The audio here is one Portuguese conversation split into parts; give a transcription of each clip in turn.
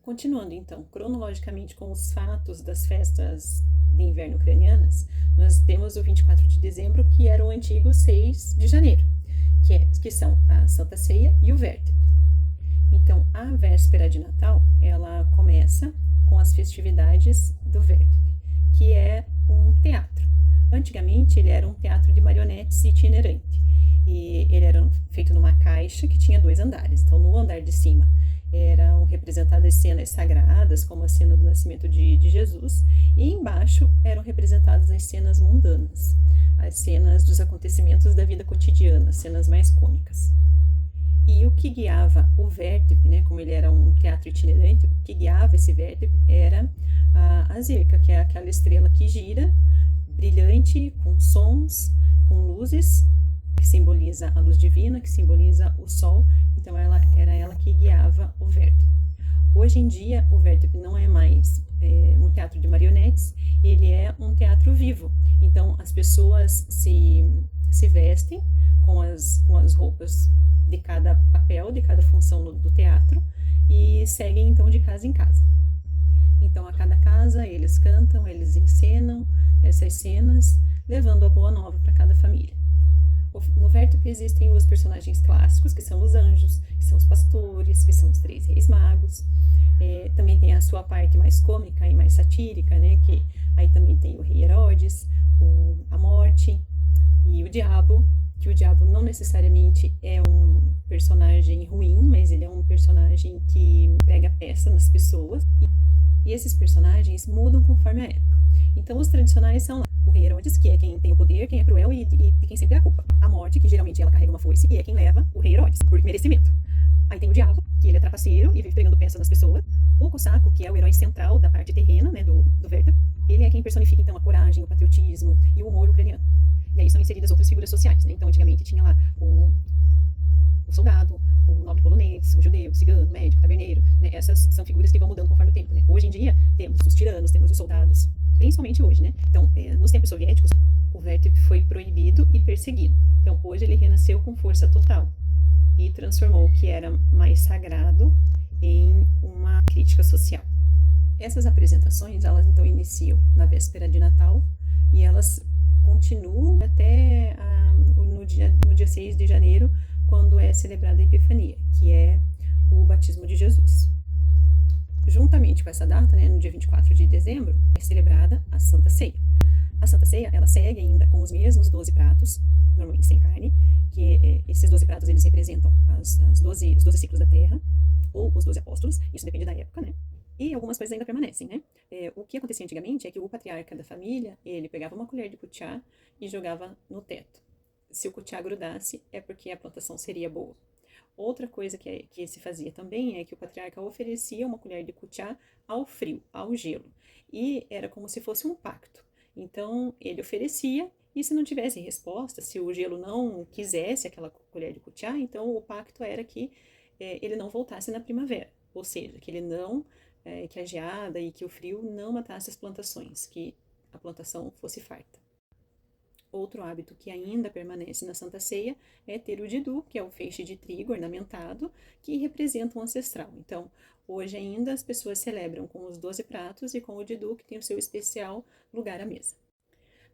Continuando então, cronologicamente com os fatos das festas de inverno ucranianas, nós temos o 24 de dezembro, que era o antigo 6 de janeiro, que são a Santa Ceia e o Vértice. Então, a véspera de Natal, ela começa com as festividades do Vértice, que é um teatro. Antigamente, ele era um teatro de marionetes itinerante, e ele era feito numa caixa que tinha 2 andares. Então, no andar de cima eram representadas cenas sagradas, como a cena do nascimento de Jesus, e embaixo eram representadas as cenas mundanas, as cenas dos acontecimentos da vida cotidiana, as cenas mais cômicas. E o que guiava o vértice, né, como ele era um teatro itinerante, o que guiava esse vértice era a Zirca, que é aquela estrela que gira, brilhante, com sons, com luzes, que simboliza a luz divina, que simboliza o sol. Então era ela que guiava o vértice. Hoje em dia, o vértice não é mais um teatro de marionetes, ele é um teatro vivo. Então as pessoas se vestem com as roupas de cada papel, de cada função do teatro, e seguem então de casa em casa. Então a cada casa eles cantam, eles encenam essas cenas, levando a boa nova para cada família. No vértice existem os personagens clássicos, que são os anjos, que são os pastores, que são os 3 reis magos. Também tem a sua parte mais cômica e mais satírica, né? Que aí também tem o rei Herodes, a morte e o diabo, que o diabo não necessariamente é um personagem ruim, mas ele é um personagem que prega peça nas pessoas. E esses personagens mudam conforme a época. Então os tradicionais são o rei Herodes, que é quem tem o poder, quem é cruel e quem sempre é a culpa. A morte, que geralmente ela carrega uma foice e é quem leva o rei Herodes, por merecimento. Aí tem o diabo, que ele é trapaceiro e vive pregando peças nas pessoas. O Cossaco, que é o herói central da parte terrena, né, do vértice, ele é quem personifica então a coragem, o patriotismo e o humor ucraniano. E aí são inseridas outras figuras sociais, né? Então antigamente tinha lá o soldado, o nobre polonês, o judeu, o cigano, o médico, o taberneiro, né? Essas são figuras que vão mudando conforme o tempo, né? Hoje em dia temos os tiranos, temos os soldados, principalmente hoje, né? Então, nos tempos soviéticos, o vértice foi proibido e perseguido. Então, hoje ele renasceu com força total e transformou o que era mais sagrado em uma crítica social. Essas apresentações, elas então iniciam na véspera de Natal e elas continuam até no dia 6 de janeiro, quando é celebrada a Epifania, que é o batismo de Jesus. Juntamente com essa data, né, no dia 24 de dezembro, é celebrada a Santa Ceia. A Santa Ceia, ela segue ainda com os mesmos 12 pratos, normalmente sem carne, que esses 12 pratos, eles representam os 12 ciclos da terra, ou os 12 apóstolos, isso depende da época, né? E algumas coisas ainda permanecem, né? O que acontecia antigamente é que o patriarca da família, ele pegava uma colher de cutiá e jogava no teto. Se o cutiá grudasse, é porque a plantação seria boa. Outra coisa que se fazia também é que o patriarca oferecia uma colher de cutiá ao frio, ao gelo. E era como se fosse um pacto. Então, ele oferecia, e se não tivesse resposta, se o gelo não quisesse aquela colher de cutiá, então o pacto era que ele não voltasse na primavera. Ou seja, que ele não, que a geada e que o frio não matasse as plantações, que a plantação fosse farta. Outro hábito que ainda permanece na Santa Ceia é ter o didu, que é o feixe de trigo ornamentado, que representa um ancestral. Então, hoje ainda as pessoas celebram com os 12 pratos e com o didu, que tem o seu especial lugar à mesa.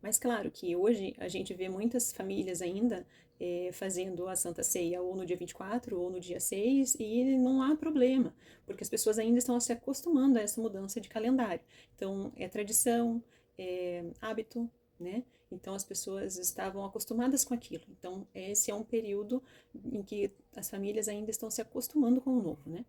Mas claro que hoje a gente vê muitas famílias ainda fazendo a Santa Ceia ou no dia 24 ou no dia 6 e não há problema, porque as pessoas ainda estão se acostumando a essa mudança de calendário. Então, é tradição, é hábito, né? Então, as pessoas estavam acostumadas com aquilo. Então, esse é um período em que as famílias ainda estão se acostumando com o novo, né?